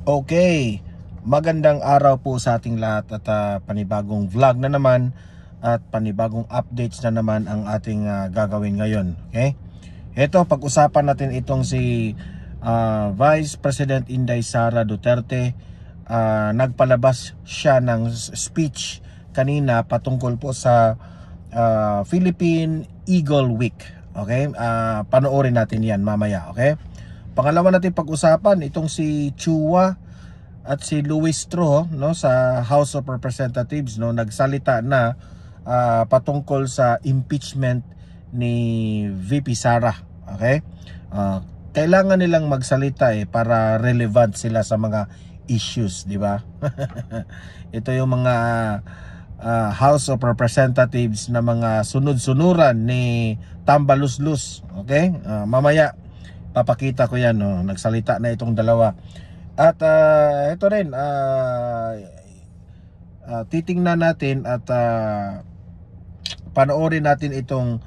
Okay, magandang araw po sa ating lahat at panibagong vlog na naman at panibagong updates na naman ang ating gagawin ngayon. Okay, ito pag-usapan natin itong si Vice President Inday Sara Duterte. Nagpalabas siya ng speech kanina patungkol po sa Philippine Eagle Week. Okay, panoorin natin yan mamaya. Okay, pangalawa natin pag-usapan itong si Chua at si Luis Tro, no, sa House of Representatives, no, nagsalita na patungkol sa impeachment ni VP Sara. Okay? Kailangan nilang magsalita para relevant sila sa mga issues, di ba? Ito yung mga House of Representatives na mga sunod-sunuran ni Tambaluslus. Okay? Mamaya papakita ko yan, no? Nagsalita na itong dalawa. At ito rin, titingnan natin at panoorin natin itong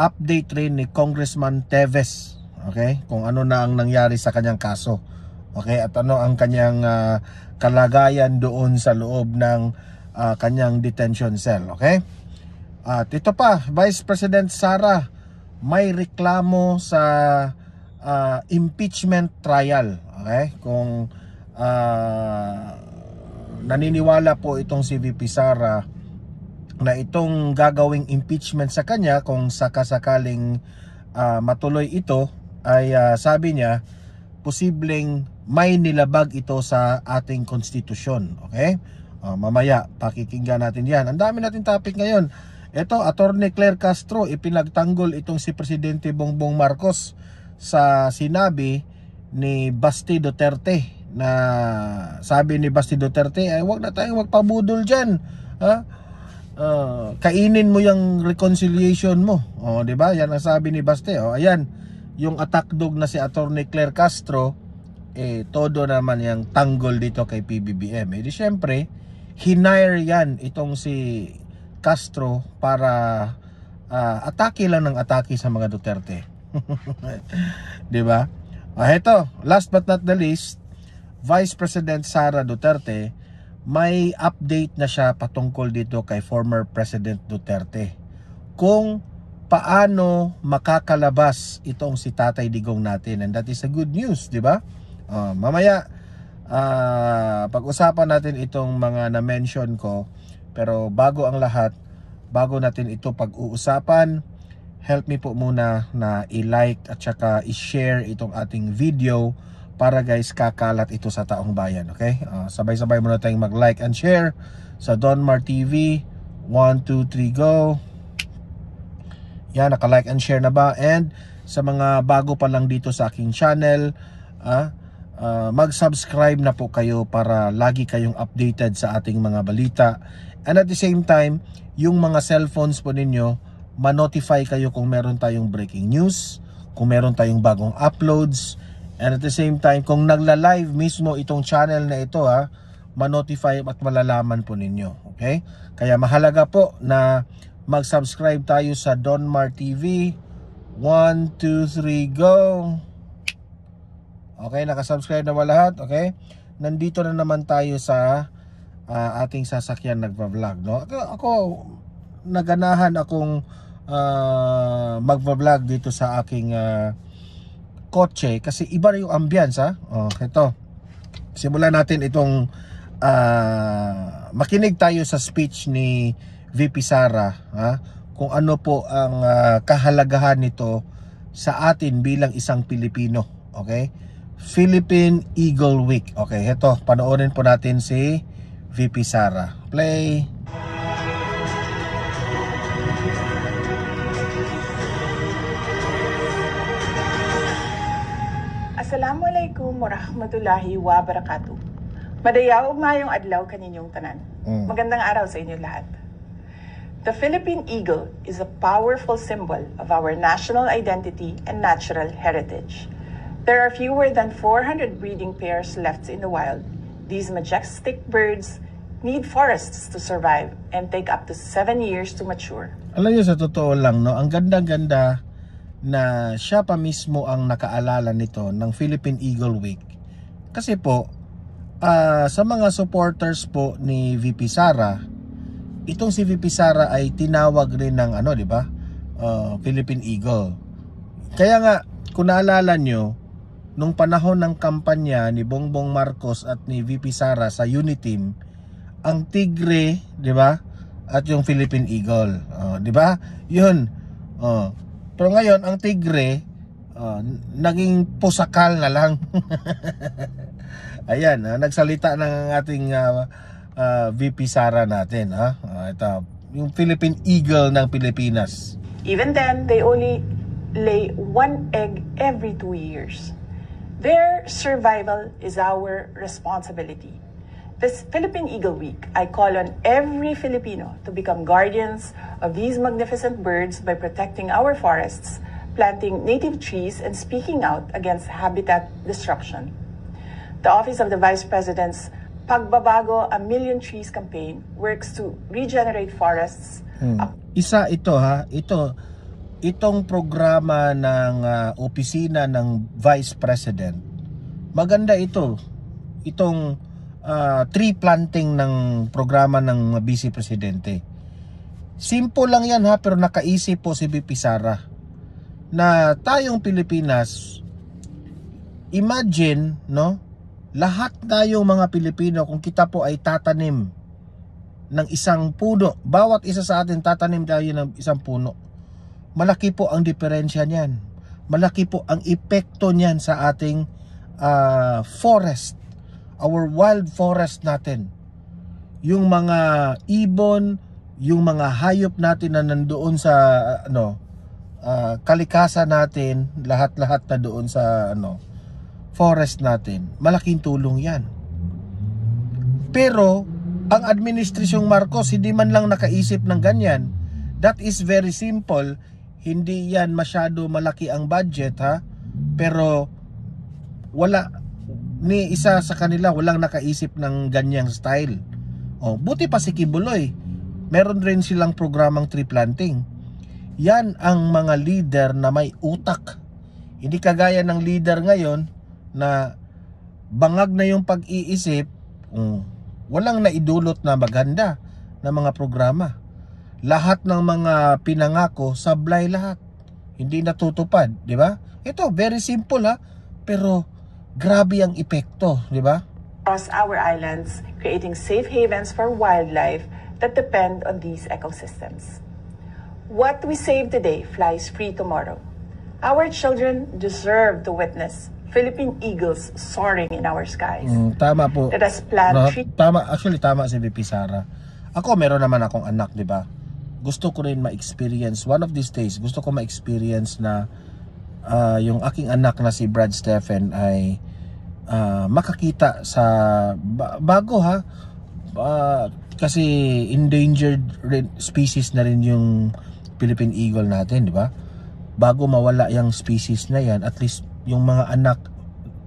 update rin ni Congressman Teves. Okay? Kung ano na ang nangyari sa kanyang kaso. Okay? At ano ang kanyang kalagayan doon sa loob ng kanyang detention cell. Okay? At ito pa, Vice President Sara may reklamo sa impeachment trial. Okay? Kung naniniwala po itong si VP Sara na itong gagawing impeachment sa kanya, kung sakasakaling matuloy ito, ay sabi niya posibleng may nilabag ito sa ating konstitusyon. Okay? Mamaya pakikinggan natin yan. Ang dami natin topic ngayon. Ito, Attorney Claire Castro, ipinagtanggol itong si Presidente Bongbong Marcos sa sinabi ni Basti Duterte, na sabi ni Basti Duterte ay wag na tayong magpabudol dyan, ha? Kainin mo yung reconciliation mo, di ba? Yan ang sabi ni Basti. Ayan yung attack dog na si Attorney Claire Castro, todo naman yung tanggol dito kay PBBM. Di syempre hinire yan itong si Castro para atake lang ng atake sa mga Duterte. Di ba? Ito, last but not the least, Vice President Sara Duterte, may update na siya patungkol dito kay former President Duterte. Kung paano makakalabas itong si Tatay Digong natin, and that is a good news, di ba? Mamaya pag-usapan natin itong mga na-mention ko, pero bago ang lahat, bago natin ito pag-uusapan, help me po muna na i-like at saka i-share itong ating video para guys kakalat ito sa taong bayan. Okay? Sabay-sabay muna tayong mag-like and share sa Don Mar TV. 1, 2, 3, go. Yan, naka-like and share na ba? And sa mga bago pa lang dito sa aking channel, mag-subscribe na po kayo para lagi kayong updated sa ating mga balita. And at the same time, yung mga cellphones po ninyo, ma-notify kayo kung meron tayong breaking news, kung meron tayong bagong uploads, and at the same time, kung nagla-live mismo itong channel na ito, ma-notify at malalaman po ninyo. Okay? Kaya mahalaga po na mag-subscribe tayo sa Don Mar TV. 1, 2, 3, go! Okay, nakasubscribe na ba lahat? Okay? Nandito na naman tayo sa ating sasakyan nagva-vlog, no? Ako naganahan akong magva-vlog dito sa aking kotse kasi iba yung ambience, ha? Ito. Simulan natin itong makinig tayo sa speech ni VP Sara, ha? Kung ano po ang kahalagahan nito sa atin bilang isang Pilipino. Okay? Philippine Eagle Week. Okay, ito, panoorin po natin si VP Sara. Play. Assalamualaikum warahmatullahi wabarakatuh. Madayaw mayong adlaw kaninyong tanan. Magandang araw sa inyo lahat. The Philippine Eagle is a powerful symbol of our national identity and natural heritage. There are fewer than 400 breeding pairs left in the wild. These majestic birds need forests to survive and take up to 7 years to mature. Alam niyo, sa totoo lang, no, ang ganda-ganda na siya pa mismo ang nakaalala nito ng Philippine Eagle Week. Kasi po, Sa mga supporters po ni VP Sara, itong si VP Sara ay tinawag rin ng ano, di ba? Philippine Eagle. Kaya nga, kung naalala nyo, nung panahon ng kampanya ni Bongbong Marcos at ni VP Sara sa Uniteam, ang Tigre, di ba? At yung Philippine Eagle, di ba? Yun. Pero ngayon, ang Tigre, naging pusakal na lang. Ayan, nagsalita ng ating VP Sara natin. Ito, yung Philippine Eagle ng Pilipinas. Even then, they only lay one egg every 2 years. Their survival is our responsibility. This Philippine Eagle Week, I call on every Filipino to become guardians of these magnificent birds by protecting our forests, planting native trees, and speaking out against habitat destruction. The Office of the Vice President's Pagbabago a Million Trees campaign works to regenerate forests. Isa ito itong programa ng opisina ng Vice President. Maganda ito. Itong tree planting ng programa ng Vice Presidente. Simple lang yan pero nakaisip po si VP Sara na tayong Pilipinas, imagine, no? Lahat tayong mga Pilipino, kung kita po ay tatanim ng isang puno, bawat isa sa atin tatanim tayo ng isang puno, malaki po ang diferensya niyan. Malaki po ang epekto niyan sa ating forest, our wild forest natin. Yung mga ibon, yung mga hayop natin na nandoon sa kalikasan natin, lahat-lahat na doon sa forest natin, malaking tulong yan. Pero ang administrasyong Marcos hindi man lang nakaisip ng ganyan. That is very simple. Hindi yan masyado malaki ang budget, pero wala ni isa sa kanila walang nakaisip ng ganyang style. Buti pa si Kibuloy, meron rin silang programang tree planting. Yan ang mga leader na may utak. Hindi kagaya ng leader ngayon na bangag na yung pag-iisip, walang naidulot na maganda na mga programa. Lahat ng mga pinangako, sablay lahat. Hindi natutupad, di ba? Ito, very simple pero grabe ang epekto, di ba? Across our islands, creating safe havens for wildlife that depend on these ecosystems. What we save today flies free tomorrow. Our children deserve to witness Philippine eagles soaring in our skies. Tama po. Let us plant trees. Tama si VP Sara. Ako meron naman akong anak, di ba? Gusto ko rin ma-experience one of these days. Gusto ko ma-experience na yung aking anak na si Brad Stephen ay makakita sa bago kasi endangered species na rin yung Philippine eagle natin, di ba? Bago mawala yung species na yan, at least yung mga anak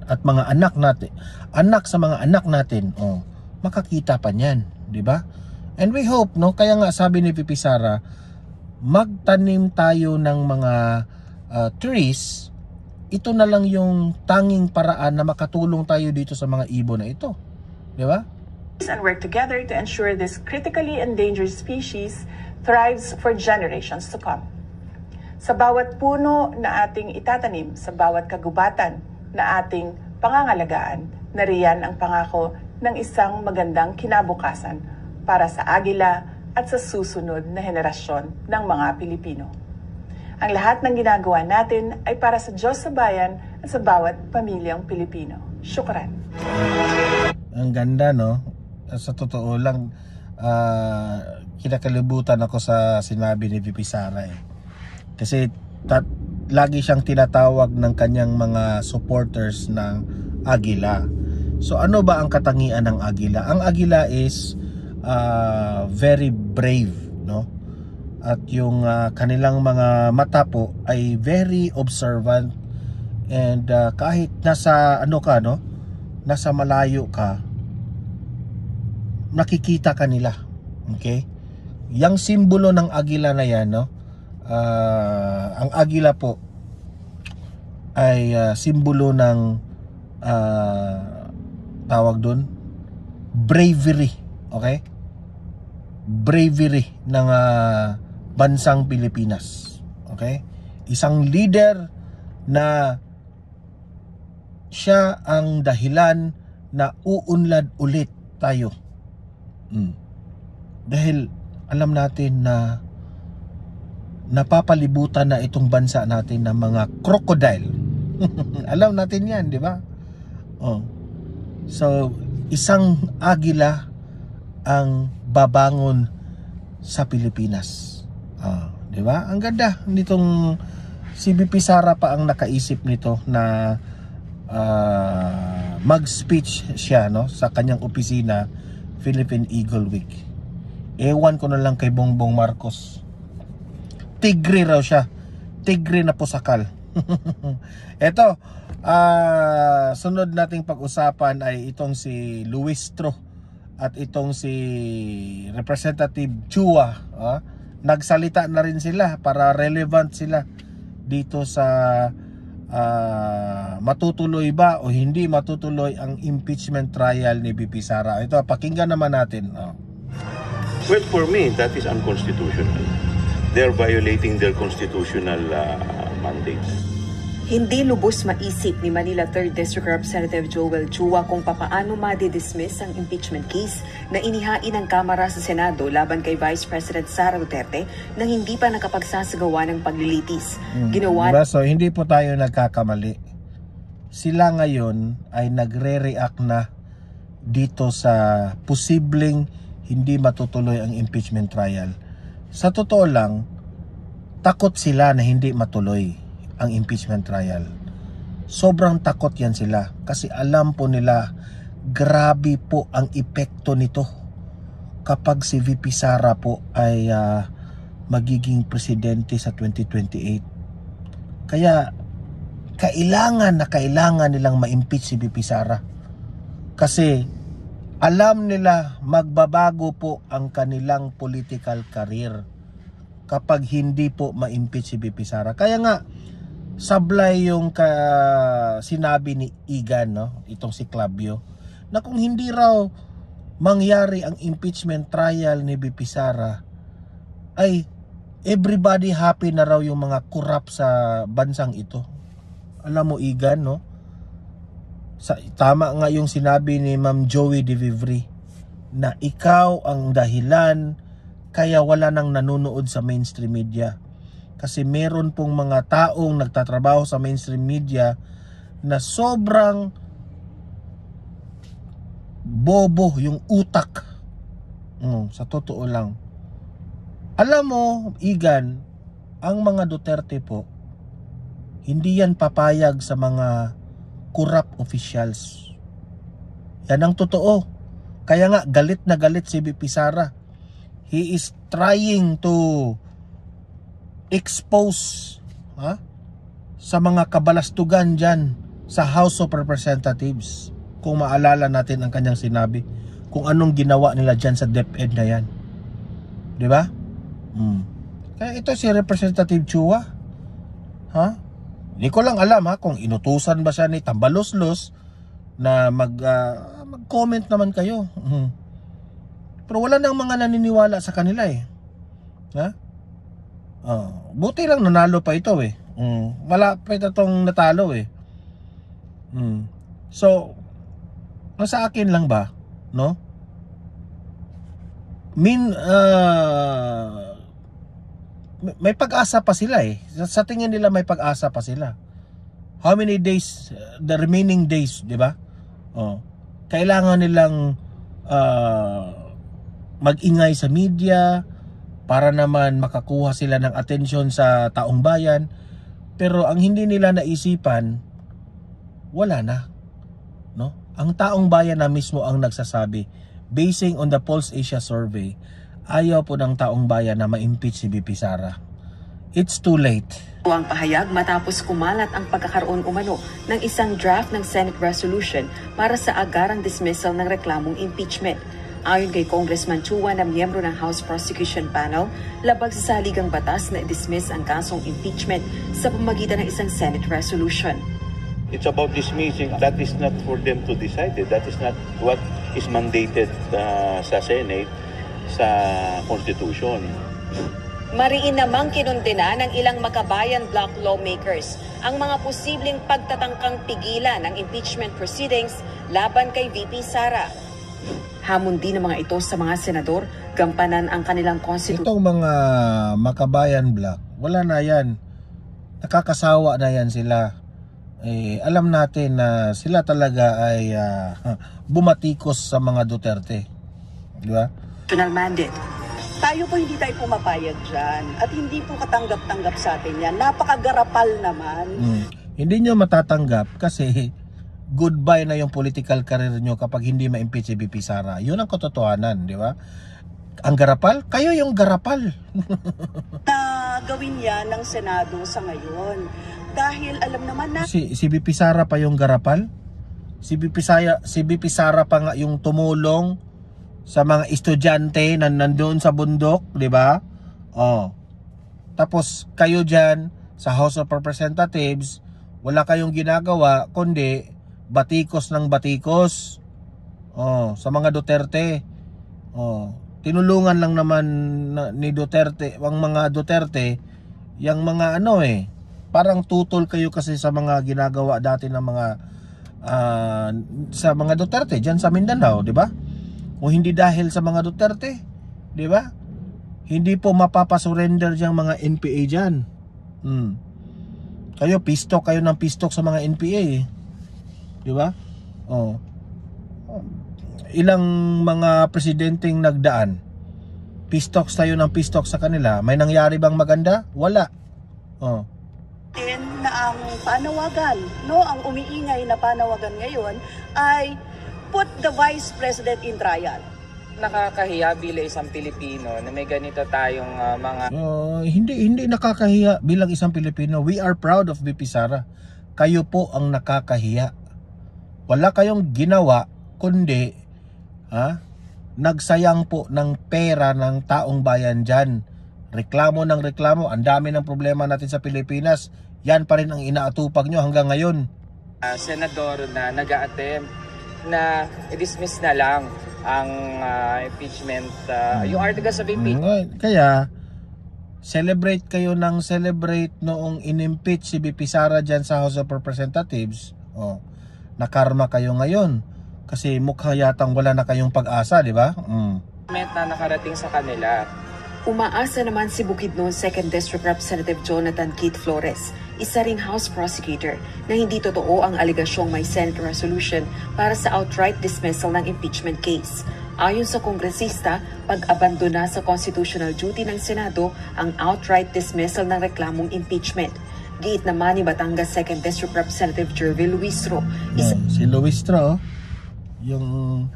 at mga anak natin, anak sa mga anak natin, makakita pa niyan, di ba? And we hope, no, kaya nga sabi ni VP Sara, magtanim tayo ng mga trees. Ito na lang yung tanging paraan na makatulong tayo dito sa mga ibon na ito, di ba? And work together to ensure this critically endangered species thrives for generations to come. Sa bawat puno na ating itatanim, sa bawat kagubatan na ating pangangalagaan, nariyan ang pangako ng isang magandang kinabukasan para sa agila at sa susunod na henerasyon ng mga Pilipino. Ang lahat ng ginagawa natin ay para sa Diyos sa bayan at sa bawat pamilyang Pilipino. Syukran. Ang ganda, no? Sa totoo lang, kinakalibutan ako sa sinabi ni VP Sara Kasi lagi siyang tinatawag ng kanyang mga supporters ng Agila. So ano ba ang katangian ng Agila? Ang Agila is very brave, no? At yung kanilang mga mata po ay very observant, and kahit nasa nasa malayo ka, nakikita ka nila. Okay? Yang simbolo ng Agila na yan, no? Ang Agila po ay simbolo ng tawag doon, bravery, okay? Bravery ng bansang Pilipinas, okay? Isang leader na siya ang dahilan na uunlad ulit tayo. Dahil alam natin na napapalibutan na itong bansa natin ng mga crocodile. Alam natin yan, di ba? So, isang agila ang babangon sa Pilipinas. Di ba? Ang ganda nitong si VP Sara pa ang nakaisip nito na mag-speech siya, no, sa kanyang opisina, Philippine Eagle Week. Ewan ko na lang kay Bongbong Marcos. Tigre raw siya. Tigre na pusakal. Eto, sunod nating pag-usapan ay itong si Luistro at itong si Representative Chua. Nagsalita na rin sila para relevant sila dito sa matutuloy ba o hindi matutuloy ang impeachment trial ni VP Sara. Ito, pakinggan naman natin. Well, for me, that is unconstitutional. They're violating their constitutional mandates. Hindi lubos maisip ni Manila 3rd District Representative Joel Chua kung papaano ma-dismiss ang impeachment case na inihain ng Kamara sa Senado laban kay Vice President Sara Duterte nang hindi pa nakapagsasagawa ng paglilitis. Ginawa diba? So, hindi po tayo nagkakamali. Sila ngayon ay nagre-react na dito sa posibleng hindi matutuloy ang impeachment trial. Sa totoo lang, takot sila na hindi matuloy ang impeachment trial. Sobrang takot yan sila kasi alam po nila grabe po ang epekto nito kapag si VP Sara po ay magiging presidente sa 2028. Kaya kailangan nilang ma-impeach si VP Sara kasi alam nila magbabago po ang kanilang political career kapag hindi po ma-impeach si VP Sara. Kaya nga sablay yung sinabi ni Igan, no, itong si Clavio, na kung hindi raw mangyari ang impeachment trial ni VP Sara, ay everybody happy na raw yung mga corrupt sa bansang ito. Alam mo, Igan, no? Tama nga yung sinabi ni Ma'am Joey De Vivry na ikaw ang dahilan kaya wala nang nanonood sa mainstream media. Kasi meron pong mga taong nagtatrabaho sa mainstream media na sobrang bobo yung utak. Sa totoo lang. Alam mo, Igan, ang mga Duterte po, hindi yan papayag sa mga corrupt officials. Yan ang totoo. Kaya nga, galit na galit si VP Sara. He is trying to expose sa mga kabalastugan dyan sa House of Representatives. Kung maalala natin ang kanyang sinabi, kung anong ginawa nila dyan sa DepEd na yan. Diba? Kaya ito si Representative Chua, hindi ko lang alam kung inutusan ba siya ni Tambaloslos na mag-comment naman kayo. Pero wala nang mga naniniwala sa kanila buti lang nanalo pa ito malapit itong natalo so sa akin lang ba, no, may pag-asa pa sila sa tingin nila may pag-asa pa sila. How many days, the remaining days, di ba? Kailangan nilang mag-ingay sa media para naman makakuha sila ng atensyon sa taong bayan. Pero ang hindi nila naisipan, wala na, no? Ang taong bayan na mismo ang nagsasabi, basing on the Pulse Asia survey, ayaw po ng taong bayan na ma-impeach si VP Sara. It's too late. Ang pahayag matapos kumalat ang pagkakaroon umano ng isang draft ng Senate resolution para sa agarang dismissal ng reklamong impeachment. Ayon kay Congressman Chua na miyembro ng House Prosecution Panel, labag sa saligang batas na i-dismiss ang kasong impeachment sa pamamagitan ng isang Senate resolution. It's about dismissing. That is not for them to decide. That is not what is mandated sa Senate, sa Constitution. Mariin namang kinundena ng ilang Makabayan Bloc lawmakers ang mga posibleng pagtatangkang pigilan ng impeachment proceedings laban kay VP Sara. Hamon din ng mga ito sa mga senador, gampanan ang kanilang konstitusyon. Itong mga Makabayan Bloc, wala na yan. Nakakasawa na yan sila. Alam natin na sila talaga ay bumatikos sa mga Duterte. Di ba? Mandate. Tayo po hindi tayo pumapayag dyan at hindi po katanggap-tanggap sa atin yan. Napakagarapal naman. Hindi nyo matatanggap kasi goodbye na yung political career nyo kapag hindi ma-impeach si VP Sara. Yun ang katotohanan, di ba? Ang garapal? Kayo yung garapal. Na gawin yan ng Senado sa ngayon. Dahil alam naman na si VP Sara pa yung garapal? Si VP Sara pa nga yung tumulong sa mga estudyante na nandoon sa bundok, di ba? Oh. Tapos kayo diyan sa House of Representatives, wala kayong ginagawa kundi batikos ng batikos. Oh, sa mga Duterte. Oh, tinulungan lang naman ni Duterte, ang mga Duterte, yung mga parang tutol kayo kasi sa mga ginagawa dati ng mga sa mga Duterte diyan sa Mindanao, di ba? Kung hindi dahil sa mga Duterte, di ba? Hindi po mapapasurrender diyang mga NPA dyan. Kayo, pistok kayo ng pistok sa mga NPA. Di ba? Oh. Ilang mga presidenteng nagdaan, pistok tayo ng pistok sa kanila. May nangyari bang maganda? Wala. Oh. na ang panawagan, ang umiingay na panawagan ngayon ay put the Vice President in trial. Nakakahiya bilang isang Pilipino na may ganito tayong mga... Hindi nakakahiya bilang isang Pilipino. We are proud of VP Sara. Kayo po ang nakakahiya. Wala kayong ginawa kundi nagsayang po ng pera ng taong bayan dyan. Reklamo ng reklamo. Ang dami ng problema natin sa Pilipinas. Yan pa rin ang inaatupag nyo hanggang ngayon. Senador na nag-a-attempt na i-dismiss na lang ang impeachment, yung articles of impeachment. Kaya, celebrate kayo ng celebrate noong in-impeach si VP Sara dyan sa House of Representatives. Nakarma kayo ngayon. Kasi mukha yatang wala na kayong pag-asa, di ba? Na nakarating sa kanila. Umaasa naman si Bukidnon 2nd District Representative Jonathan Keith Flores, isa ring House Prosecutor, na hindi totoo ang aligasyong may Senate resolution para sa outright dismissal ng impeachment case. Ayon sa kongresista, pag-abandona sa constitutional duty ng Senado ang outright dismissal ng reklamong impeachment. Giit naman ni Batangas 2nd District Representative Jervil Luistro. Si Luistro, yung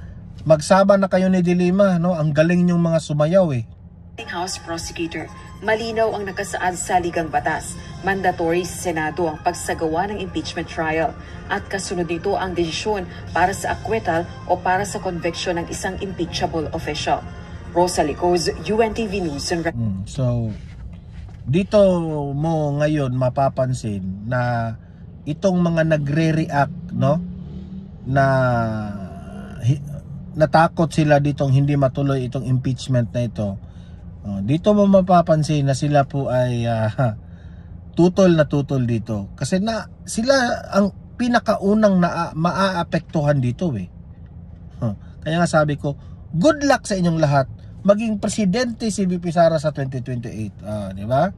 magsaba na kayo ni Dilima, ang galing niyong mga sumayaw House Prosecutor, malinaw ang nakasaad sa ligang batas. Mandatory sa Senado ang pagsagawa ng impeachment trial at kasunod nito ang desisyon para sa acquittal o para sa conviction ng isang impeachable official. Rosa Licoz, UNTV News. So, dito mo ngayon mapapansin na itong mga nagre-react, na natakot sila ditong hindi matuloy itong impeachment na ito. Dito mo mapapansin na sila po ay tutol na tutol dito. Kasi sila ang pinakaunang maaapektuhan dito Kaya nga sabi ko, good luck sa inyong lahat. Maging presidente si VP Sara sa 2028. Di ba?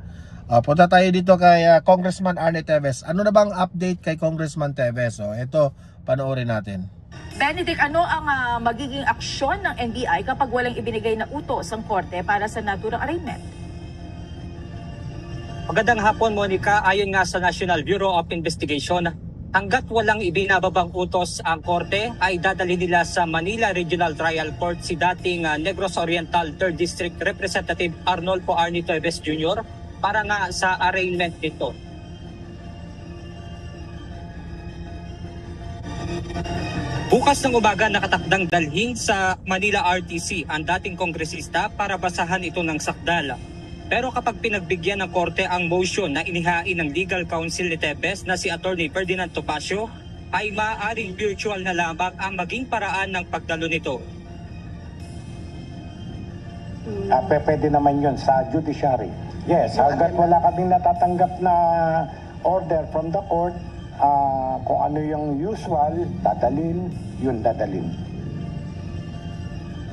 Punta tayo dito kay Congressman Arnie Teves. Ano na bang update kay Congressman Teves? Ito, panoorin natin. Benedict, ano ang magiging aksyon ng NBI kapag walang ibinigay na utos ang korte para sa naturang arraignment? Magandang hapon, Monica. Ayon nga sa National Bureau of Investigation, hanggat walang ibinababang utos ang korte, ay dadalhin nila sa Manila Regional Trial Court si dating Negros Oriental 3rd District Representative Arnolfo Arnie Teves Jr. para nga sa arraignment nito. Bukas ng umaga nakatakdang dalhin sa Manila RTC ang dating kongresista para basahan ito ng sakdal. Pero kapag pinagbigyan ng korte ang motion na inihain ng legal counsel ni Tevez na si Attorney Ferdinand Topacio, ay maaaring virtual na lamang ang maging paraan ng pagdalo nito. Pwede naman yun sa judiciary. Yes, hanggat wala kaming natatanggap na order from the court, kung ano yung usual, dadalin, yun dadalin.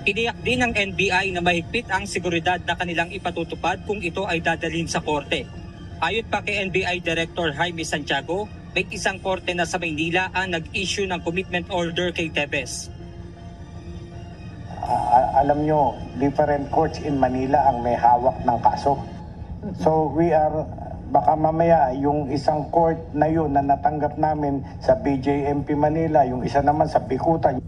Iniyak din ng NBI na mahigpit ang seguridad na kanilang ipatutupad kung ito ay dadalhin sa korte. Ayon pa kay NBI Director Jaime Santiago, may isang korte na sa Maynila ang nag-issue ng commitment order kay Tevez. Alam nyo, different courts in Manila ang may hawak ng kaso. So baka mamaya yung isang court na yun na natanggap namin sa BJMP Manila, yung isa naman sa Bikutan.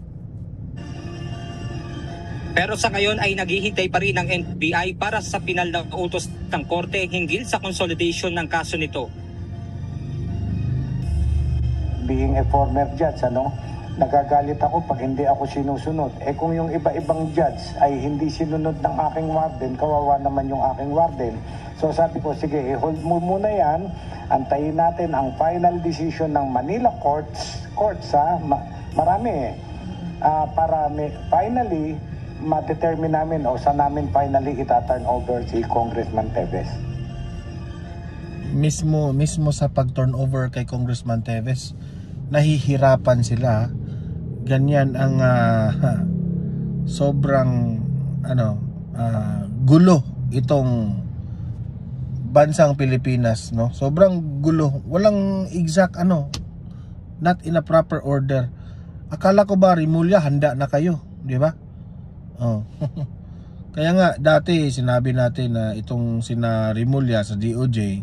Pero sa ngayon ay naghihintay pa rin ang NBI para sa pinal na utos ng korte hinggil sa consolidation ng kaso nito. Being a former judge, nagagalit ako pag hindi ako sinusunod. Kung yung iba-ibang judge ay hindi sinunod ng aking warden, kawawa naman yung aking warden. So sabi ko, sige, hold mo muna yan, antayin natin ang final decision ng Manila courts marami para finally ma-determine namin o saan namin finally ita-turn over si Congressman Tevez. Mismo sa pag-turn over kay Congressman Tevez, nahihirapan sila. Ganyan ang sobrang gulo itong bansang Pilipinas, no? Sobrang gulo, walang exact not in a proper order. Akala ko ba Rimulya handa na kayo, di ba? Kaya nga dati sinabi natin na itong sina Rimulya sa DOJ,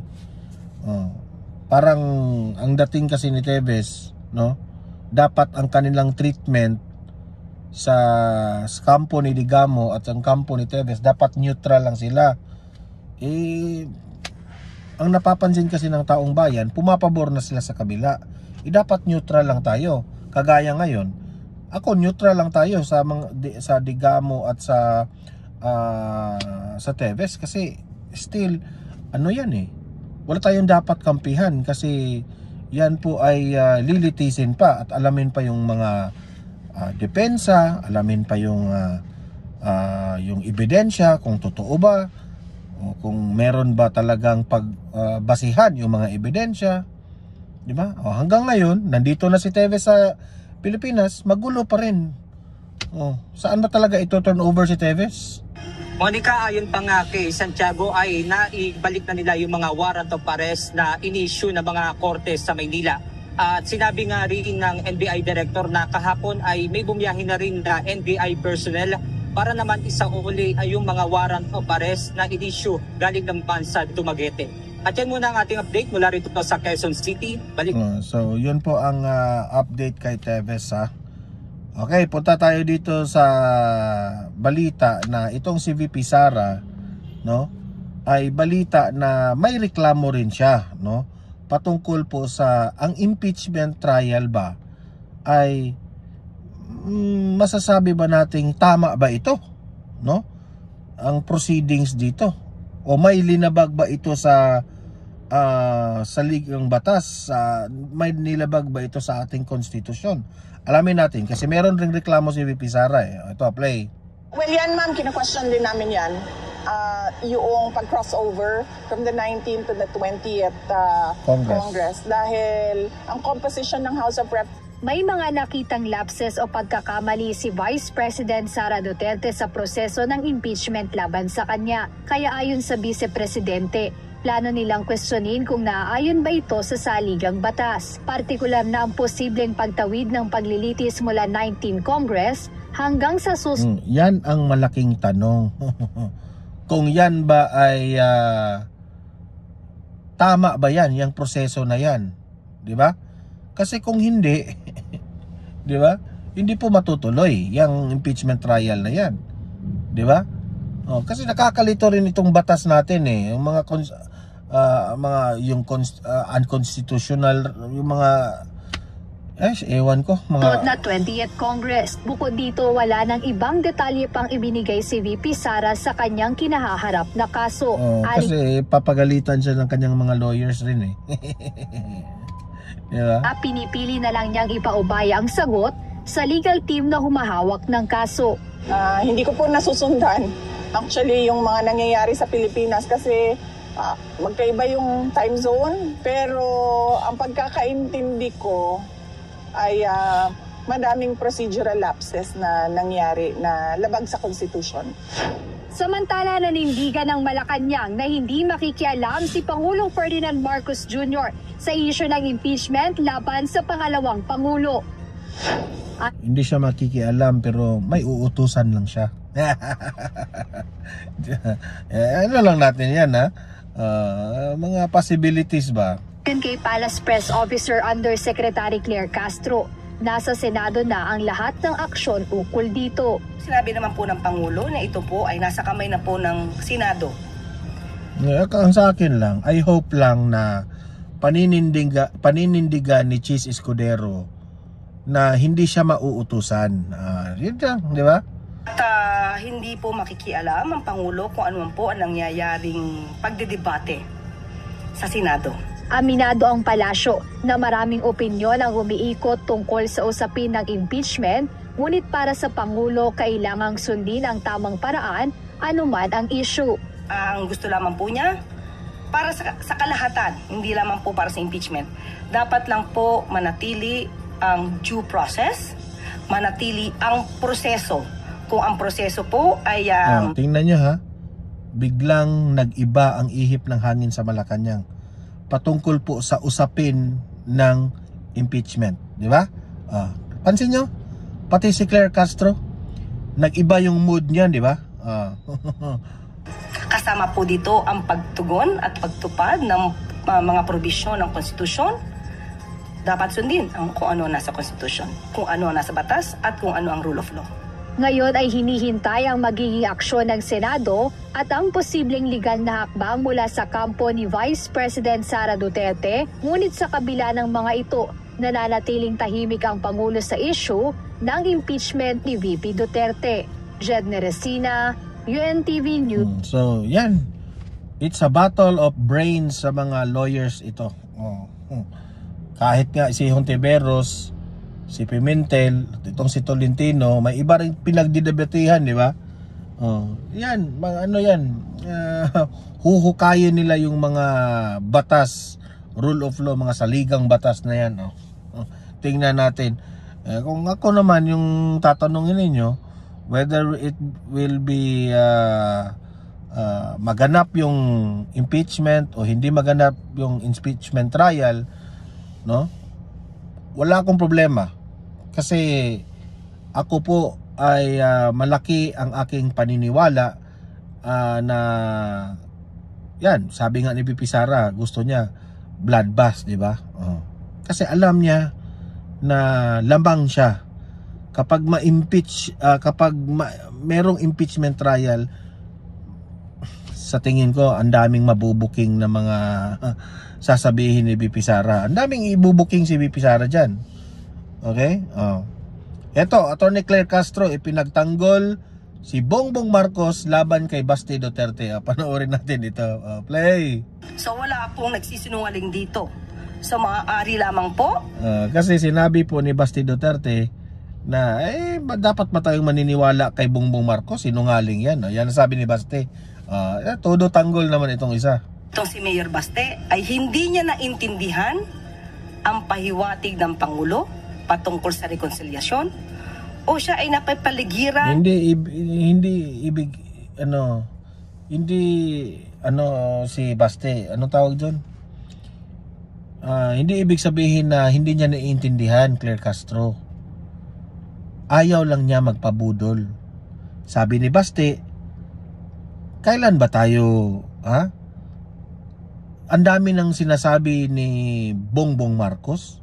parang ang dating kasi ni Tevez, no? Dapat ang kanilang treatment sa kampo ni Digamo at ang kampo ni Tevez dapat neutral lang sila. Ang napapansin kasi ng taong bayan, pumapabor na sila sa kabila. Dapat neutral lang tayo. Kagaya ngayon, ako neutral lang tayo sa Digamo at sa Tevez kasi still yan wala tayong dapat kampihan kasi yan po ay lilitisin pa at alamin pa yung mga depensa, alamin pa yung ebidensya kung totoo ba o kung meron ba talagang pagbasihan yung mga ebidensya, di ba? Hanggang ngayon nandito na si Tevez sa Pilipinas, magulo pa rin. Saan ba talaga ito turn over si Tevez? Monica, ayon pa nga kay Santiago ay naibalik na nila yung mga warrant of arrest na in-issue ng mga korte sa Maynila. At sinabi nga rin ng NBI Director na kahapon ay may bumiyahin na rin na NBI personnel para naman isauli ay yung mga warrant of arrest na in-issue galing ng bansa Dumaguete. At yan muna ang ating update mula rito sa Quezon City. Balik. So yun po ang update kay Tevez Okay, punta tayo dito sa balita na itong si VP Sara, no, ay balita na may reklamo rin siya, no, patungkol po sa ang impeachment trial ba ay masasabi ba nating tama ba ito, no, ang proceedings dito o may linabag ba ito sa ligang batas, may nilabag ba ito sa ating konstitusyon? Alamin natin kasi meron ring reklamo si VP Sara Ito, play. Well, yan ma'am, kina-question din namin yan. Yung pag-crossover from the 19th to the 20th Congress. Dahil ang composition ng House of Reps. May mga nakitang lapses o pagkakamali si Vice President Sara Duterte sa proseso ng impeachment laban sa kanya. Kaya ayon sa Vice Presidente, plano nilang questionin kung naaayon ba ito sa saligang batas. Partikular na ang posibleng pagtawid ng paglilitis mula 19 Congress hanggang sa yan ang malaking tanong. Kung yan ba ay tama ba yan, yung proseso na yan? Di ba? Kasi kung hindi, di ba? Hindi po matutuloy yung impeachment trial na yan. Di ba? Kasi nakakalito rin itong batas natin yung mga unconstitutional, yung mga Ewan ko. Na 20th Congress. Bukod dito, wala nang ibang detalye pang ibinigay si VP Sara sa kanyang kinahaharap na kaso. Kasi papagalitan siya ng kanyang mga lawyers rin eh. Diba? Pinipili na lang niyang ipaubaya ang sagot sa legal team na humahawak ng kaso. Hindi ko po nasusundan actually yung mga nangyayari sa Pilipinas kasi magkaiba yung time zone, pero ang pagkakaintindi ko ay madaming procedural lapses na nangyari na labag sa Constitution. Samantala, nanindigan ng Malacanang na hindi makikialam si Pangulong Ferdinand Marcos Jr. sa issue ng impeachment laban sa pangalawang Pangulo. Hindi siya makikialam pero may uutusan lang siya. Ano lang natin yan ha? Mga possibilities ba? Kay Palace Press Officer Undersecretary Claire Castro, nasa Senado na ang lahat ng aksyon ukol dito. Sinabi naman po ng Pangulo na ito po ay nasa kamay na po ng Senado. Ang sa akin lang, I hope lang na paninindigan ni Chis Escudero na hindi siya mauutusan. Yun lang, di ba? At hindi po makikialam ang Pangulo kung ano man po ang nangyayaring pagdedebate sa Senado. Aminado ang palasyo na maraming opinyon ang umiikot tungkol sa usapin ng impeachment, ngunit para sa Pangulo kailangang sundin ang tamang paraan anuman ang issue. Ang gusto lamang po niya, para sa kalahatan, hindi lamang po para sa impeachment, dapat lang po manatili ang due process, manatili ang proseso. Kung ang proseso po ay... tingnan nyo ha, biglang nag-iba ang ihip ng hangin sa Malacanang patungkol po sa usapin ng impeachment, di ba? Pansin nyo, pati si Claire Castro, nag-iba yung mood niya, di ba? Kasama po dito ang pagtugon at pagtupad ng mga probisyon ng konstitusyon. Dapat sundin ang kung ano nasa konstitusyon, kung ano nasa batas at kung ano ang rule of law. Ngayon ay hinihintay ang magiging aksyon ng Senado at ang posibleng legal na hakbang mula sa kampo ni Vice President Sara Duterte, ngunit sa kabila ng mga ito, nananatiling tahimik ang Pangulo sa issue ng impeachment ni VP Duterte. Jedne Resina, UNTV News. So yan, it's a battle of brains sa mga lawyers ito. Kahit nga si Hontiveros, si Pimentel, itong si Tolentino, may iba rin pinagdidebatehan, di ba? Yan, ano yan, huhukayin nila yung mga batas, rule of law, mga saligang batas na yan. Tingnan natin. Kung ako naman yung tatanungin ninyo, whether it will be maganap yung impeachment o hindi maganap yung impeachment trial, no? Wala akong problema. Kasi ako po ay malaki ang aking paniniwala na yan, sabi nga ni VP Sara, gusto niya bloodbath, di ba? Kasi alam niya na lamang siya kapag ma-impeach, kapag merong impeachment trial, sa tingin ko ang daming mabubuking na mga sasabihin ni VP Sara. Ang daming ibubuking si VP Sara dyan. Okay? Ito, Attorney Claire Castro, ipinagtanggol si Bongbong Marcos laban kay Basti Duterte. Panoorin natin ito. Play. So wala pong nagsisinungaling dito. So maaari lamang po. Kasi sinabi po ni Basti Duterte na dapat ba tayong maniniwala kay Bongbong Marcos? Sinungaling yan. Yan ang sabi ni Basti. Todo tanggol naman itong isa. Itong si Mayor Baste ay hindi niya naintindihan ang pahiwatig ng Pangulo patungkol sa rekonselyasyon, o siya ay napapaligiran. Hindi ibig si Baste, anong tawag doon? Hindi ibig sabihin na hindi niya naiintindihan, Claire Castro. Ayaw lang niya magpabudol. Sabi ni Baste, kailan ba tayo, ang dami ng sinasabi ni Bongbong Marcos,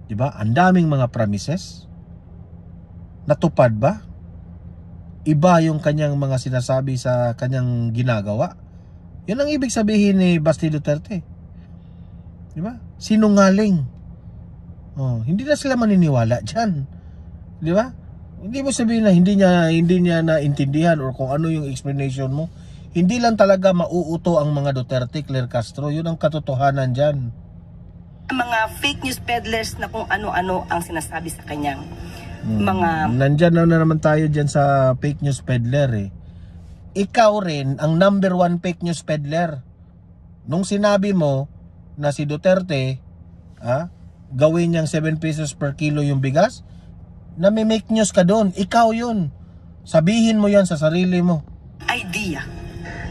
diba? Ang daming mga promises. Natupad ba? Iba yung kanyang mga sinasabi sa kanyang ginagawa. Yun ang ibig sabihin ni Basti Duterte. Diba? Sinungaling. Hindi na sila maniniwala diyan. Di ba? Hindi mo sabihin na hindi niya naintindihan or kung ano yung explanation mo. Hindi lang talaga mauuto ang mga Duterte, Claire Castro. Yun ang katotohanan diyan. Mga fake news peddlers na kung ano-ano ang sinasabi sa kanyang mga... Nandyan na naman tayo dyan sa fake news peddler eh. Ikaw rin ang number 1 fake news peddler. Nung sinabi mo na si Duterte gawin niyang 7 pesos per kilo yung bigas, na may make news ka doon. Ikaw yun. Sabihin mo yan sa sarili mo. Idea.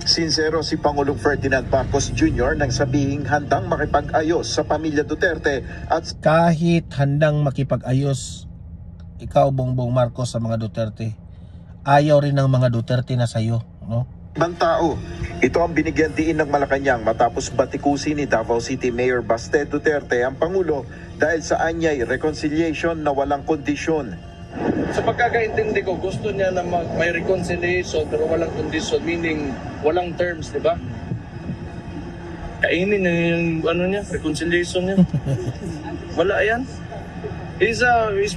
Sincero si Pangulong Ferdinand Marcos Jr. nang sabihing handang makipag-ayos sa pamilya Duterte at kahit handang makipag-ayos ikaw Bongbong Marcos sa mga Duterte, ayaw rin ng mga Duterte na sayo, no? Ibang tao. Ito ang binigyan diin ng Malacanang matapos batikusin ni Davao City Mayor Baste Duterte ang Pangulo dahil sa anyay reconciliation na walang kondisyon. Sa pagkakaintindi ko, gusto niya na may reconciliation pero walang condition, meaning walang terms, di ba? Kainin niya yung reconciliation niya. Wala yan. He's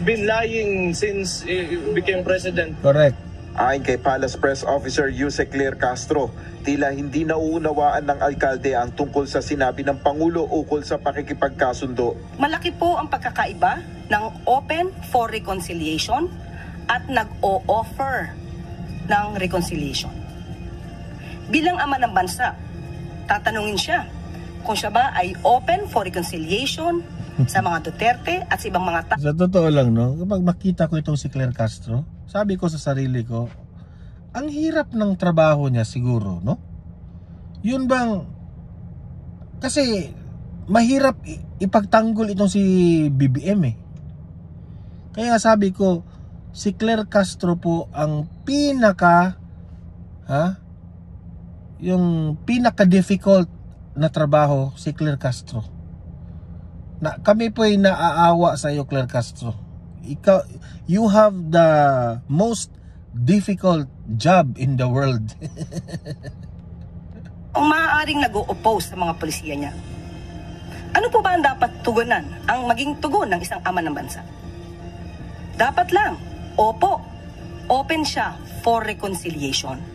been lying since he became president. Correct. Ayon kay Palace Press Officer Yuse Claire Castro, tila hindi nauunawaan ng alkalde ang tungkol sa sinabi ng Pangulo ukol sa pakikipagkasundo. Malaki po ang pagkakaiba ng open for reconciliation at nag-o-offer ng reconciliation. Bilang ama ng bansa, tatanungin siya kung siya ba ay open for reconciliation sa mga Duterte at sa ibang mga tao. Sa totoo lang, no, kapag makita ko itong si Claire Castro, sabi ko sa sarili ko, ang hirap ng trabaho niya siguro, no? Yun bang, kasi mahirap ipagtanggol itong si BBM eh. Kaya sabi ko, si Claire Castro po ang yung pinaka-difficult na trabaho, si Claire Castro. Kami po ay naaawa sa iyo, Claire Castro. You have the most difficult job in the world. Ang maaaring nag-o-oppose sa mga polisiya niya. Ano po ba ang dapat tugunan? Ang maging tugon ng isang ama ng bansa? Dapat lang, opo, open siya for reconciliation.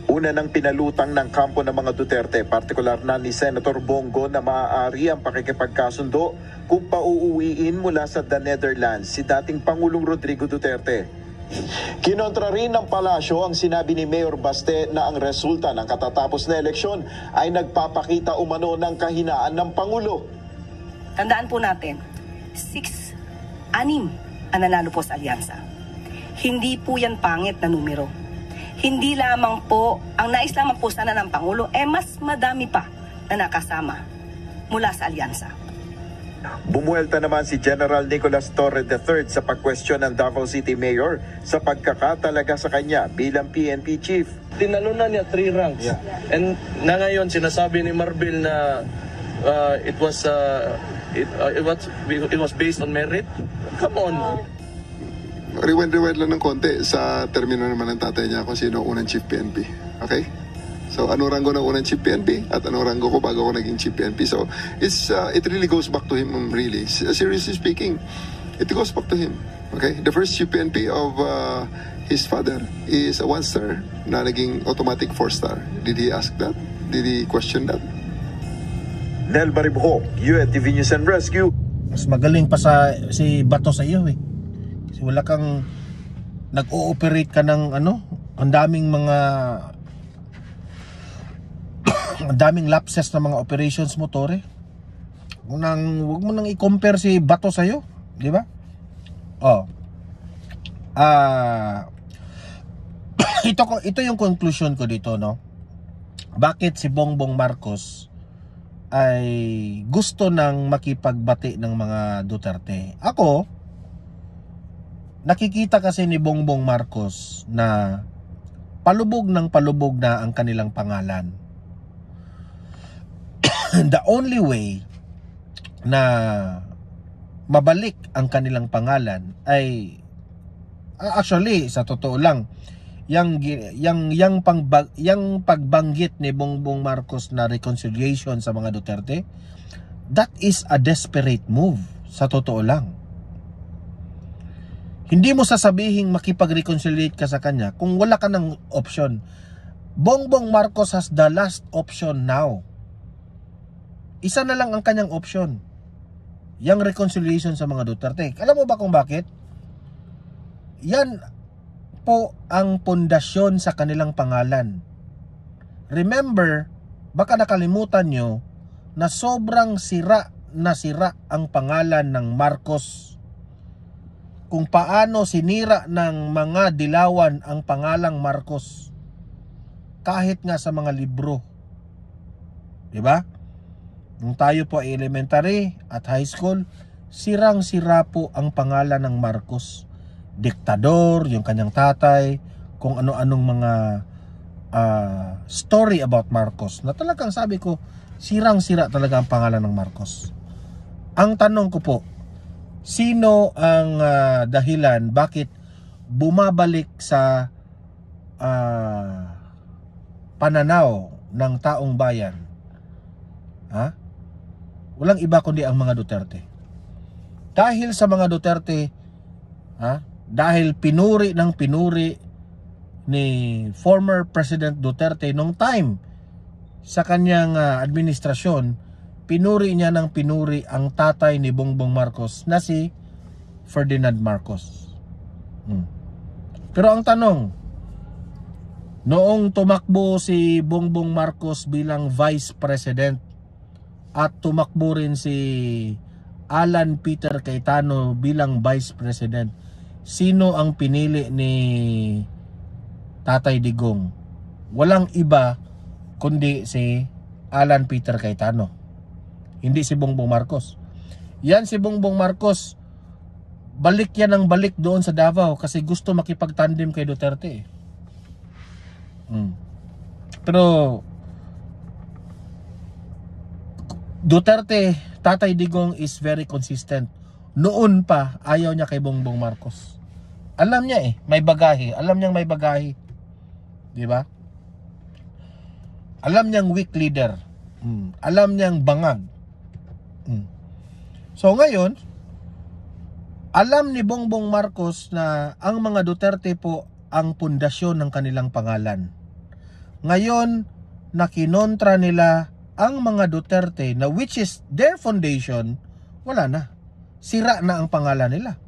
Una nang pinalutang ng kampo ng mga Duterte, partikular na ni Senator Bongo na maaari ang pakikipagkasundo kung pauuwiin mula sa The Netherlands si dating Pangulong Rodrigo Duterte. Kinontra rin ng palasyo ang sinabi ni Mayor Baste na ang resulta ng katatapos na eleksyon ay nagpapakita umano ng kahinaan ng Pangulo. Tandaan po natin, 6 ang nanalo po sa alyansa. Hindi po yan pangit na numero. Hindi lamang po, ang nais lamang po sana ng Pangulo, mas madami pa na nakasama mula sa alyansa. Bumuelta naman si General Nicolas Torre III sa pag-question ng Davao City Mayor sa pagkakatalaga sa kanya bilang PNP Chief. Tinalo na niya 3 ranks. Yeah. And na ngayon sinasabi ni Marbil na it was based on merit. Come on. Rewind lang ng konti sa termino naman ng tatay niya kung sino unang Chief PNP. Okay? So, ano ranggo ng unang Chief PNP at ano ranggo ko bago ako naging Chief PNP. So, it really goes back to him, really. Seriously speaking, it goes back to him. Okay? The first Chief PNP of his father is a 1-star na naging automatic 4-star. Did he ask that? Did he question that? Nel Baribho, UNTV News and Rescue. Mas magaling pa si Bato sa iyo eh. Kasi wala kang nag-ooperate ka ng ang daming lapses na mga operations mo, Tore. Huwag mo nang i-compare si Bato sa iyo, di ba? Ito yung conclusion ko dito, no? Bakit si Bongbong Marcos ay gusto nang makipagbati ng mga Duterte? Ako, nakikita kasi ni Bongbong Marcos na palubog na ang kanilang pangalan. The only way na mabalik ang kanilang pangalan ay actually sa totoo lang yang pagbanggit ni Bongbong Marcos na reconciliation sa mga Duterte, that is a desperate move sa totoo lang. Hindi mo sasabihing makipag-reconciliate ka sa kanya kung wala ka ng option. Bongbong Marcos has the last option now. Isa na lang ang kanyang option. Yang reconciliation sa mga Duterte. Alam mo ba kung bakit? Yan po ang pundasyon sa kanilang pangalan. Remember, baka nakalimutan nyo na sobrang sira ang pangalan ng Marcos. Kung paano sinira ng mga dilawan ang pangalang Marcos. Kahit nga sa mga libro. Diba? Nung tayo po ay elementary at high school, sirang-sira po ang pangalan ng Marcos. Diktador, yung kanyang tatay, kung ano-anong mga story about Marcos. Na talagang sabi ko, sirang-sira talaga ang pangalan ng Marcos. Ang tanong ko po, sino ang dahilan bakit bumabalik sa pananaw ng taong bayan? Ha? Walang iba kundi ang mga Duterte. Dahil sa mga Duterte, dahil pinuri ng pinuri ni former President Duterte nung time sa kanyang administrasyon, pinuri niya ng pinuri ang tatay ni Bongbong Marcos na si Ferdinand Marcos. Pero ang tanong, noong tumakbo si Bongbong Marcos bilang Vice President at tumakbo rin si Alan Peter Cayetano bilang Vice President, sino ang pinili ni Tatay Digong? Walang iba kundi si Alan Peter Cayetano. Hindi si Bongbong Marcos. Yan si Bongbong Marcos, balik yan ang balik doon sa Davao kasi gusto makipagtandem kay Duterte. Pero Duterte, Tatay Digong is very consistent. Noon pa, ayaw niya kay Bongbong Marcos. Alam niya may bagahe. Alam niyang may bagahe. Di ba? Alam niyang weak leader. Alam niyang bangag. So ngayon, alam ni Bongbong Marcos na ang mga Duterte po ang pundasyon ng kanilang pangalan. Ngayon, nakinontra nila ang mga Duterte na which is their foundation, wala na. Sira na ang pangalan nila.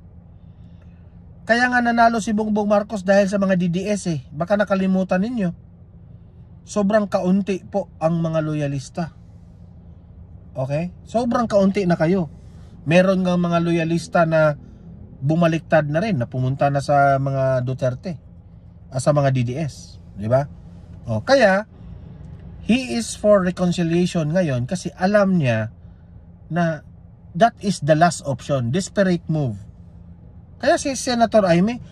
Kaya nga nanalo si Bongbong Marcos dahil sa mga DDS Baka nakalimutan ninyo. Sobrang kaunti po ang mga loyalista. Okay? Sobrang kaunti na kayo. Meron nga mga loyalista na bumaliktad na rin, na pumunta na sa mga Duterte, sa mga DDS. Di ba? Kaya, he is for reconciliation ngayon kasi alam niya na that is the last option. Desperate move. Kaya si Senator Aimee,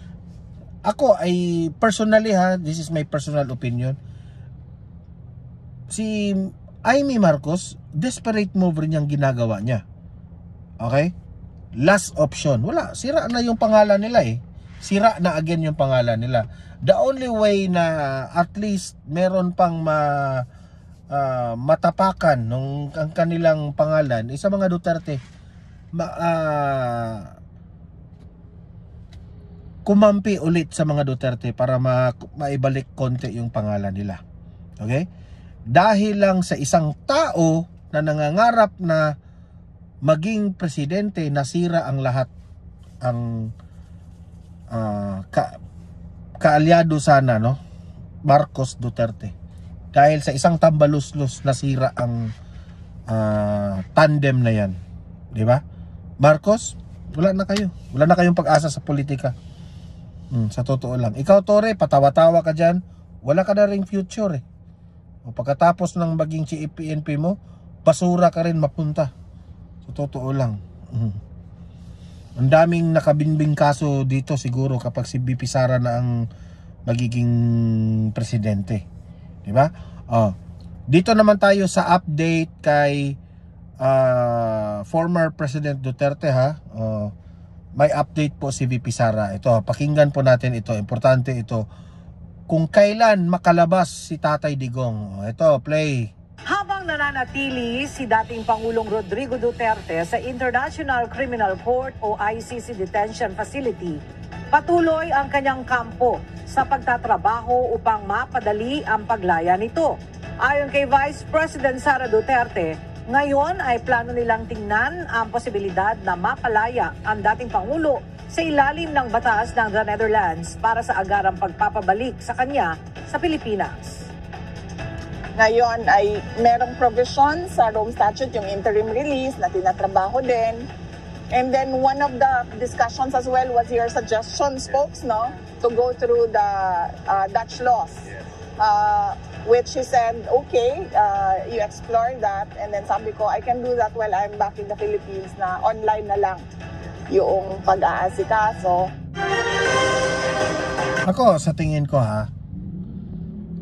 ako ay personally this is my personal opinion, si Aimee Marcos, desperate move rin yung ginagawa niya. Okay? Last option. Wala. Sira na yung pangalan nila Sira na again yung pangalan nila. The only way na at least meron pang matapakan ng ang kanilang pangalan sa mga Duterte, kumampi ulit sa mga Duterte para maibalik konti yung pangalan nila. Okay? Dahil lang sa isang tao na nangangarap na maging presidente, nasira ang lahat. Ang kaalyado sana, no? Marcos Duterte. Dahil sa isang tambaluslos, nasira ang tandem na yan. Di ba? Marcos, wala na kayo. Wala na kayong pag-asa sa politika. Sa totoo lang. Ikaw, Tore, patawa-tawa ka dyan. Wala ka na ring future O pagkatapos ng maging PNP mo, basura ka rin mapunta. Sa totoo lang. Ang daming nakabinbing kaso dito siguro kapag si BP Sara na ang magiging presidente. Di ba? Dito naman tayo sa update kay former President Duterte may update po si VP Sara. Ito, pakinggan po natin ito. Importante ito. Kung kailan makalabas si Tatay Digong. Ito, play. Habang nananatili si dating Pangulong Rodrigo Duterte sa International Criminal Court o ICC Detention Facility, Patuloy ang kanyang kampo sa pagtatrabaho upang mapadali ang paglaya nito. Ayon kay Vice President Sara Duterte, ngayon ay plano nilang tingnan ang posibilidad na mapalaya ang dating Pangulo sa ilalim ng batas ng The Netherlands para sa agarang pagpapabalik sa kanya sa Pilipinas. Ngayon ay merong provision sa Rome Statute, yung interim release na tinatrabaho din. And then one of the discussions as well was your suggestions, folks, no, to go through the Dutch laws, which he said, okay, you explore that. And then sabi ko, I can do that while I'm back in the Philippines na online na lang yung pag-aasikaso. Ako, sa tingin ko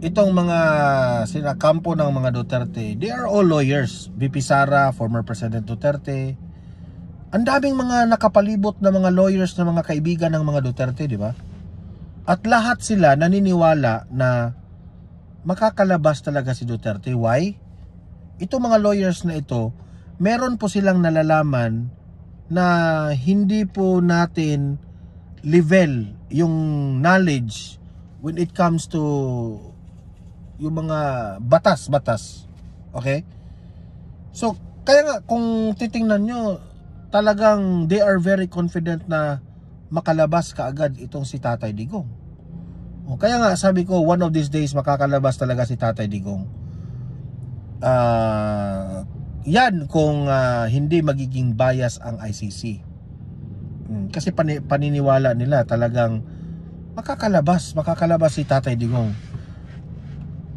itong mga sinakampo ng mga Duterte, they are all lawyers. VP Sara, former President Duterte. Ang daming mga nakapalibot na mga lawyers na mga kaibigan ng mga Duterte, di ba? At lahat sila naniniwala na makakalabas talaga si Duterte. Why? Itong mga lawyers na ito, meron po silang nalalaman na hindi po natin level yung knowledge when it comes to yung mga batas-batas. Okay? So, kaya nga, kung titingnan nyo, talagang they are very confident na makalabas kaagad itong si Tatay Digong. O, kaya nga, sabi ko, one of these days, makakalabas talaga si Tatay Digong. Yan kung hindi magiging bias ang ICC. Kasi paniniwala nila talagang makakalabas si Tatay Digong.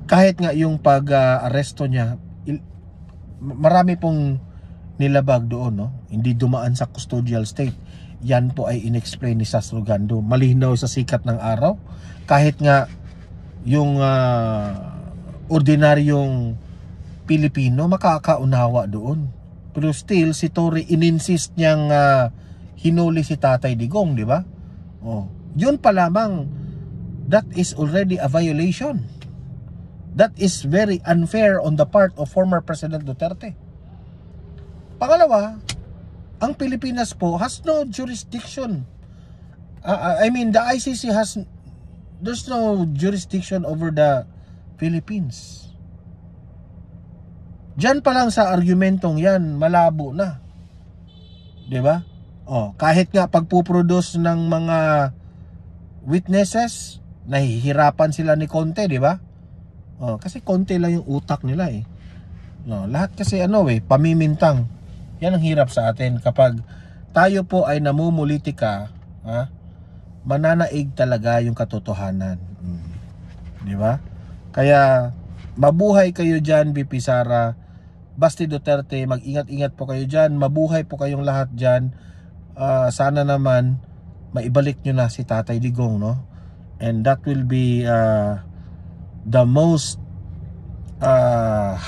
Kahit nga yung pag-aresto niya, marami pong nilabag doon, no? Hindi dumaan sa custodial state. Yan po ay inexplain ni Sastro Gando. Malinaw sa sikat ng araw. Kahit nga yung ordinaryong Pilipino makakaunawa doon. Pero still si Tory ininsist niyang hinuli si Tatay Digong, di ba? Oh, yun pa lamang, that is already a violation. That is very unfair on the part of former President Duterte. Pangalawa, ang Pilipinas po has no jurisdiction. I mean, the ICC there's no jurisdiction over the Philippines. Diyan pa lang sa argumentong yan, malabo na. 'Di ba? Oh, kahit nga pagpuproduce ng mga witnesses, nahihirapan sila ni Conte, 'di ba? Oh, kasi Conte lang yung utak nila eh. No, lahat kasi pamimintang. Yan ang hirap sa atin kapag tayo po ay namumulitika, mananaig talaga yung katotohanan. 'Di ba? Kaya mabuhay kayo diyan, VP Sara, Basti Duterte, mag-ingat-ingat po kayo dyan. Mabuhay po kayong lahat dyan. Sana naman maibalik nyo na si Tatay Digong, no? And that will be the most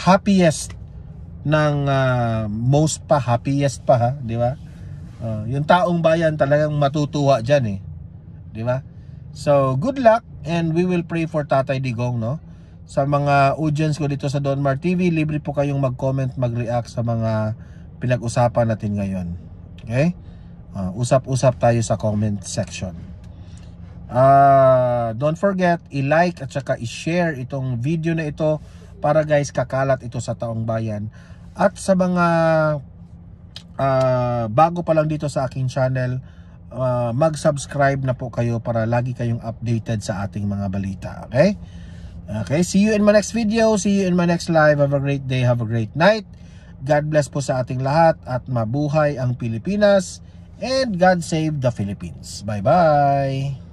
happiest ng happiest pa, di ba? Yung taong bayan talagang matutuwa dyan eh. Di ba? So, good luck and we will pray for Tatay Digong, no? Sa mga audience ko dito sa Donmar TV, libre po kayong mag-comment, mag-react sa mga pinag-usapan natin ngayon. Okay? Usap-usap tayo sa comment section. Don't forget, i-like at saka i-share itong video na ito para guys kakalat ito sa taong bayan. At sa mga bago pa lang dito sa aking channel, mag-subscribe na po kayo para lagi kayong updated sa ating mga balita. Okay? Okay, see you in my next video. See you in my next live. Have a great day. Have a great night. God bless po sa ating lahat at mabuhay ang Pilipinas. And God save the Philippines. Bye-bye.